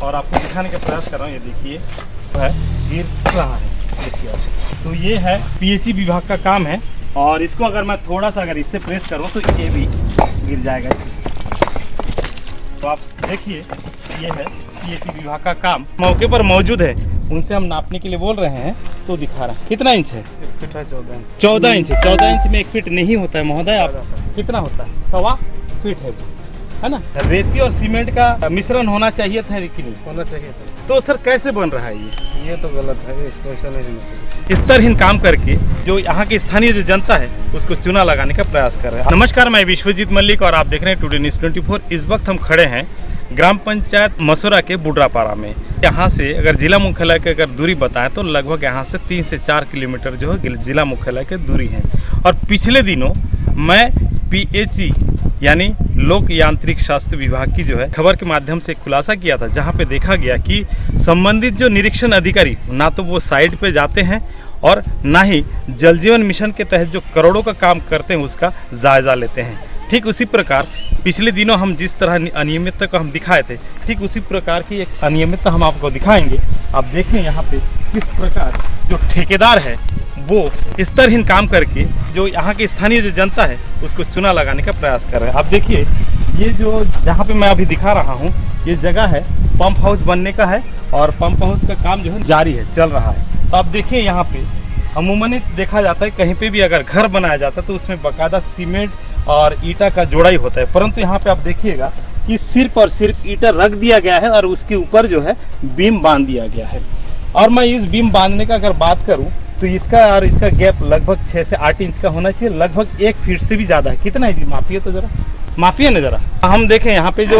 और आपको दिखाने का प्रयास कर रहा हूँ। ये देखिए है गिर रहा है, देखिए आप। तो ये है पीएचई विभाग का काम है और इसको अगर मैं थोड़ा सा अगर इससे प्रेस करूँ तो ये भी गिर जाएगा। तो आप देखिए ये है पीएचई विभाग का काम, मौके पर मौजूद है। उनसे हम नापने के लिए बोल रहे हैं तो दिखा रहा है। कितना इंच है? 1 फीट है 14 इंच। 14 इंच। 14 इंच में 1 फीट नहीं होता है महोदय। आप कितना होता है? 1.25 फीट है ना। रेती और सीमेंट का मिश्रण होना चाहिए था लेकिन नहीं होना चाहिए था। तो सर कैसे बन रहा है ये तो गलत है, इसको ऐसा नहीं होना चाहिए। इस तरहीन काम करके जो यहाँ की स्थानीय जो जनता है उसको चूना लगाने का प्रयास कर रहे हैं। नमस्कार, मैं विश्वजीत मल्लिक और आप देख रहे हैं टुडे न्यूज़ 24। इस वक्त हम खड़े हैं ग्राम पंचायत मसोरा के बुढ़ापारा में। यहाँ से अगर जिला मुख्यालय की अगर दूरी बताएं तो लगभग यहाँ से 3 से 4 किलोमीटर जो है जिला मुख्यालय की दूरी है। और पिछले दिनों मैं पीएचई यानी लोक यांत्रिक शास्त्र विभाग की जो है खबर के माध्यम से खुलासा किया था, जहाँ पे देखा गया कि संबंधित जो निरीक्षण अधिकारी ना तो वो साइट पे जाते हैं और ना ही जल जीवन मिशन के तहत जो करोड़ों का काम करते हैं उसका जायजा लेते हैं। ठीक उसी प्रकार पिछले दिनों हम जिस तरह अनियमितता को हम दिखाए थे, ठीक उसी प्रकार की एक अनियमितता हम आपको दिखाएंगे। आप देखें यहाँ पे किस प्रकार जो ठेकेदार है वो इस तरहीन काम करके जो यहाँ की स्थानीय जो जनता है उसको चूना लगाने का प्रयास कर रहे हैं। आप देखिए ये जो जहाँ पे मैं अभी दिखा रहा हूँ ये जगह है पंप हाउस बनने का है और पंप हाउस का काम जो है जारी है, चल रहा है। तो आप देखिए यहाँ पे अमूमन देखा जाता है कहीं पे भी अगर घर बनाया जाता है तो उसमें बाकायदा सीमेंट और ईटा का जोड़ाई होता है, परंतु यहाँ पे आप देखिएगा कि सिर्फ और सिर्फ ईटा रख दिया गया है और उसके ऊपर जो है बीम बांध दिया गया है। और मैं इस बीम बांधने का अगर बात करूँ तो इसका और इसका गैप लगभग 6 से 8 इंच का होना चाहिए, लगभग 1 फीट से भी ज़्यादा है। कितना है जी? मापिए तो ज़रा, मापिए ना ज़रा। हम देखें यहाँ पे जो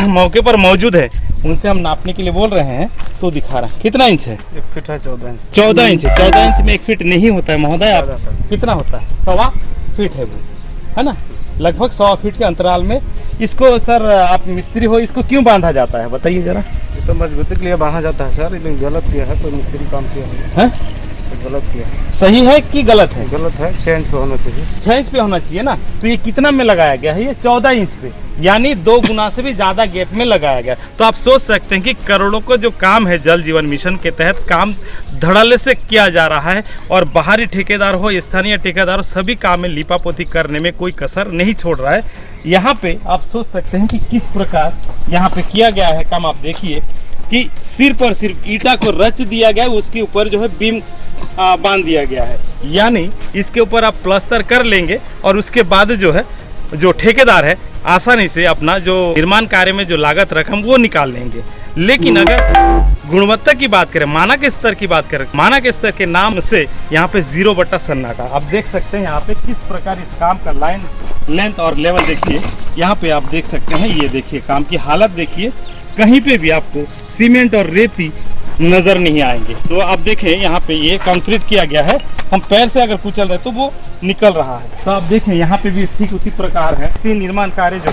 मौके पर मौजूद है उनसे हम नापने के लिए बोल रहे हैं तो दिखा रहा है। कितना इंच है? 1 फीट है 14 इंच। 14 इंच। 14 इंच में 1 फीट नहीं होता है महोदय। आप कितना होता है? 1.25 फीट है वो, है ना। लगभग 100 फीट के अंतराल में इसको सर आप मिस्त्री हो, इसको क्यों बांधा जाता है बताइए जरा। ये तो मजबूती के लिए बांधा जाता है सर, लेकिन गलत किया है, कोई मिस्त्री काम किया है तो गलत किया है। सही है कि गलत है? गलत है, 6 इंच पे होना चाहिए। 6 इंच पे होना चाहिए ना। तो ये कितना में लगाया गया है? ये 14 इंच पे, यानी 2 गुना से भी ज्यादा गैप में लगाया गया। तो आप सोच सकते हैं कि करोड़ों का जो काम है जल जीवन मिशन के तहत काम धड़ल्ले से किया जा रहा है और बाहरी ठेकेदार हो स्थानीय ठेकेदार हो सभी काम में लिपापोती करने में कोई कसर नहीं छोड़ रहा है। यहाँ पे आप सोच सकते हैं कि किस प्रकार यहाँ पे किया गया है काम। आप देखिए कि सिर्फ और सिर्फ ईटा को रच दिया गया, उसके ऊपर जो है बीम बांध दिया गया है, यानी इसके ऊपर आप प्लास्टर कर लेंगे और उसके बाद जो है जो ठेकेदार है आसानी से अपना जो निर्माण कार्य में जो लागत रकम वो निकाल लेंगे। लेकिन अगर गुणवत्ता की बात करें, मानक स्तर की बात करें, मानक स्तर के नाम से यहाँ पे 0 बटा सन्नाटा। आप देख सकते हैं यहाँ पे किस प्रकार इस काम का लाइन लेंथ और लेवल देखिए। यहाँ पे आप देख सकते हैं, ये देखिए काम की हालत देखिए, कहीं पे भी आपको सीमेंट और रेती नजर नहीं आएंगे। तो आप देखें यहाँ पे ये कंक्रीट किया गया है, हम पैर से अगर कुचल रहे तो वो निकल रहा है। तो आप देखें यहाँ पे भी ठीक उसी प्रकार है इसी निर्माण कार्य जो।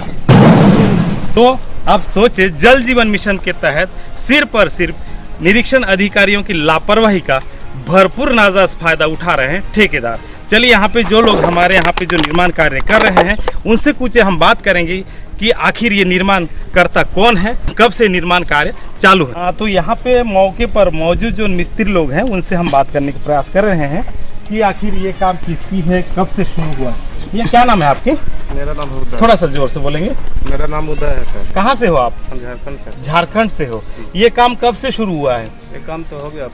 तो आप सोचे जल जीवन मिशन के तहत सिर्फ और सिर्फ निरीक्षण अधिकारियों की लापरवाही का भरपूर नाजायज फायदा उठा रहे हैं ठेकेदार। चलिए यहाँ पे जो लोग हमारे यहाँ पे जो निर्माण कार्य कर रहे हैं उनसे कुछ हम बात करेंगे कि आखिर ये निर्माण करता कौन है, कब से निर्माण कार्य चालू है। तो यहाँ पे मौके पर मौजूद जो मिस्त्री लोग हैं उनसे हम बात करने का प्रयास कर रहे हैं कि आखिर ये काम किसकी है, कब से शुरू हुआ। ये क्या नाम है आपके? मेरा नाम उदय। थोड़ा सा जोर से बोलेंगे। मेरा नाम उदय है सर। कहाँ से हो आप? झारखंड से। झारखंड से हो। ये काम कब से शुरू हुआ है? ये काम तो हो गया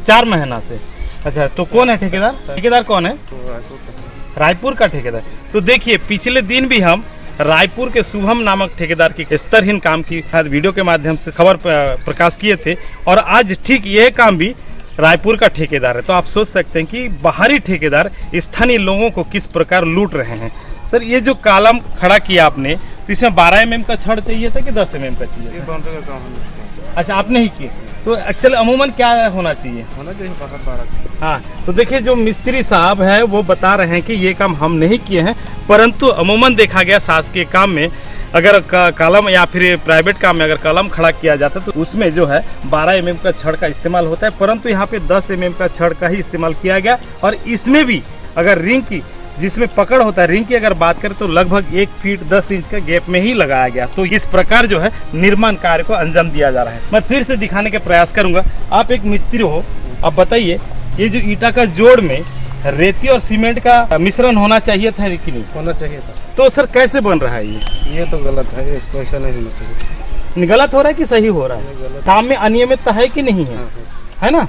4 महीना से। अच्छा, तो कौन है ठेकेदार? ठेकेदार कौन है? रायपुर का ठेकेदार। तो देखिए पिछले दिन भी हम रायपुर के शुभम नामक ठेकेदार की स्तरहीन काम की वीडियो के माध्यम से खबर प्रकाश किए थे और आज ठीक यह काम भी रायपुर का ठेकेदार है। तो आप सोच सकते हैं कि बाहरी ठेकेदार स्थानीय लोगों को किस प्रकार लूट रहे हैं। सर ये जो कॉलम खड़ा किया आपने तो इसमें 12 mm का छड़ चाहिए था कि 10 mm का चाहिए था? अच्छा, आपने ही किए। तो एक्चुअली अमूमन क्या होना चाहिए? बाहर 12। हाँ, तो देखिए जो मिस्त्री साहब है वो बता रहे हैं कि ये काम हम नहीं किए हैं, परंतु अमूमन देखा गया शासकीय काम में अगर कॉलम या फिर प्राइवेट काम में अगर कॉलम खड़ा किया जाता है तो उसमें जो है 12 mm का छड़ का इस्तेमाल होता है, परंतु यहाँ पे 10 mm का छड़ का ही इस्तेमाल किया गया और इसमें भी अगर रिंग की जिसमें पकड़ होता है रिंग की अगर बात करें तो लगभग 1 फीट 10 इंच का गैप में ही लगाया गया। तो इस प्रकार जो है निर्माण कार्य को अंजाम दिया जा रहा है। मैं फिर से दिखाने के प्रयास करूंगा। आप एक मिस्त्री हो, अब बताइए ये जो ईटा का जोड़ में रेती और सीमेंट का मिश्रण होना चाहिए था कि नहीं? होना चाहिए था। तो सर कैसे बन रहा है ये तो गलत है, इसको ऐसा नहीं होना चाहिए। गलत हो रहा है कि सही हो रहा है? काम में अनियमितता है कि नहीं है? है ना?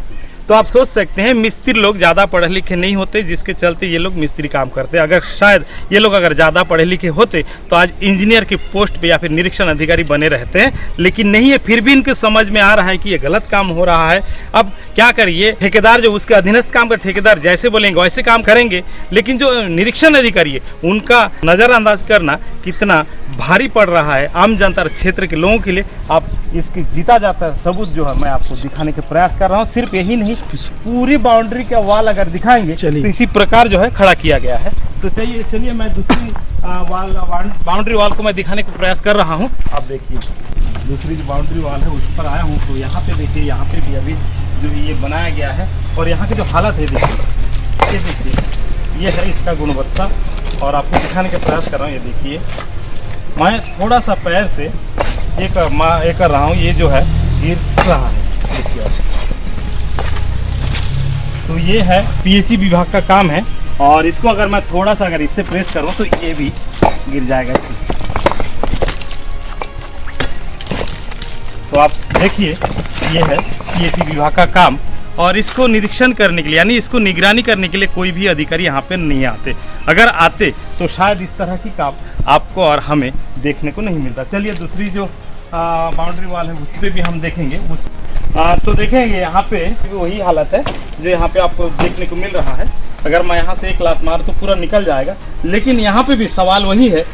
तो आप सोच सकते हैं मिस्त्री लोग ज़्यादा पढ़े लिखे नहीं होते, जिसके चलते ये लोग मिस्त्री काम करते हैं। अगर शायद ये लोग अगर ज़्यादा पढ़े लिखे होते तो आज इंजीनियर के पोस्ट पे या फिर निरीक्षण अधिकारी बने रहते हैं, लेकिन नहीं है। फिर भी इनके समझ में आ रहा है कि ये गलत काम हो रहा है। अब क्या करिए, ठेकेदार जो उसके अधीनस्थ काम कर, ठेकेदार जैसे बोलेंगे वैसे काम करेंगे, लेकिन जो निरीक्षण अधिकारी है उनका नज़रअंदाज करना कितना भारी पड़ रहा है आम जनता क्षेत्र के लोगों के लिए। आप इसकी जीता जाता सबूत जो है मैं आपको दिखाने के प्रयास कर रहा हूँ। सिर्फ यही नहीं, पूरी बाउंड्री का वॉल अगर दिखाएंगे तो इसी प्रकार जो है खड़ा किया गया है। तो चलिए मैं दूसरी बाउंड्री वॉल को मैं दिखाने का प्रयास कर रहा हूँ। आप देखिए दूसरी जो बाउंड्री वॉल है उस पर आया हूँ, तो यहाँ पे देखिए, यहाँ पे भी अभी जो ये बनाया गया है और यहाँ की जो हालत है देखिए, ये देखिए, ये है इसका गुणवत्ता और आपको दिखाने का प्रयास कर रहा हूँ। ये देखिए मैं थोड़ा सा पैर से ये कर रहा हूँ, ये जो है गिर रहा है, देखिए आप। तो ये है पीएचई विभाग का काम है और इसको अगर मैं थोड़ा सा अगर इससे प्रेस करूँ तो ये भी गिर जाएगा। तो आप देखिए ये है पीएचई विभाग का काम और इसको निरीक्षण करने के लिए यानी इसको निगरानी करने के लिए कोई भी अधिकारी यहाँ पे नहीं आते। अगर आते तो शायद इस तरह की काम आपको और हमें देखने को नहीं मिलता। चलिए दूसरी जो बाउंड्री वॉल है उस पर भी हम देखेंगे। तो देखेंगे यहाँ पे वही हालत है जो यहाँ पे आपको देखने को मिल रहा है। अगर मैं यहाँ से एक लात मार तो पूरा निकल जाएगा, लेकिन यहाँ पे भी सवाल वही है,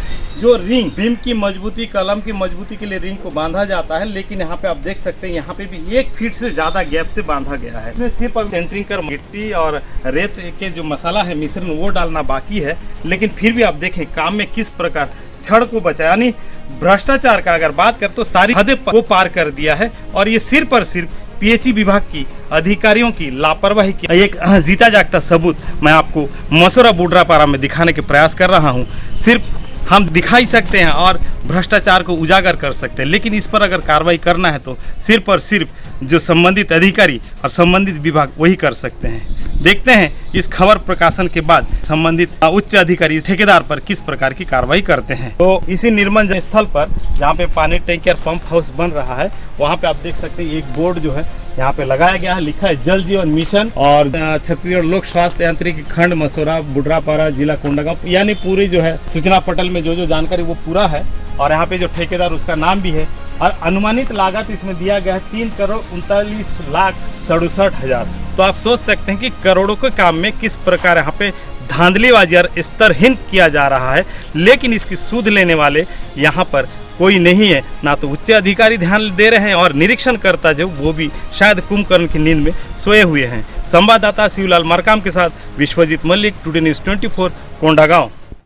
जो रिंग बीम की मजबूती, कलम की मजबूती के लिए रिंग को बांधा जाता है, लेकिन यहाँ पे आप देख सकते हैं यहाँ पे भी 1 फीट से ज़्यादा गैप से बांधा गया है। इसमें सिर्फ अब सेंटरिंग कर मिट्टी और रेत के जो मसाला है मिश्रण वो डालना बाकी है, लेकिन फिर भी आप देखें काम में किस प्रकार छड़ को बचा, यानी भ्रष्टाचार का अगर बात करें तो सारी हदें को पार कर दिया है। और ये सिर्फ और सिर्फ पीएचई विभाग की अधिकारियों की लापरवाही की एक जीता जागता सबूत मैं आपको मसौरा बुढ़रापारा में दिखाने के प्रयास कर रहा हूँ। सिर्फ हम दिखा ही सकते हैं और भ्रष्टाचार को उजागर कर सकते हैं, लेकिन इस पर अगर कार्रवाई करना है तो सिर्फ और सिर्फ जो संबंधित अधिकारी और संबंधित विभाग वही कर सकते हैं। देखते हैं इस खबर प्रकाशन के बाद संबंधित उच्च अधिकारी ठेकेदार पर किस प्रकार की कार्रवाई करते हैं। तो इसी निर्माण स्थल पर जहाँ पे पानी टैंकी और पंप हाउस बन रहा है वहाँ पे आप देख सकते हैं एक बोर्ड जो है यहाँ पे लगाया गया है, लिखा है जल जीवन मिशन और छत्तीसगढ़ लोक स्वास्थ्य यांत्रिकी खंड मसौरा बुढ़रापारा जिला कोंडागांव, यानी पूरी जो है सूचना पटल में जो जानकारी वो पूरा है। और यहाँ पे जो ठेकेदार उसका नाम भी है और अनुमानित लागत इसमें दिया गया है 3,39,67,000। तो आप सोच सकते हैं कि करोड़ों के काम में किस प्रकार यहाँ पे धांधलीबाजी और स्तरहीन किया जा रहा है, लेकिन इसकी सूद लेने वाले यहाँ पर कोई नहीं है। ना तो उच्च अधिकारी ध्यान दे रहे हैं और निरीक्षण करता जो वो भी शायद कुंभकर्ण की नींद में सोए हुए हैं। संवाददाता शिवलाल मरकाम के साथ विश्वजीत मल्लिक, टुडे न्यूज़ 24, कोंडागांव।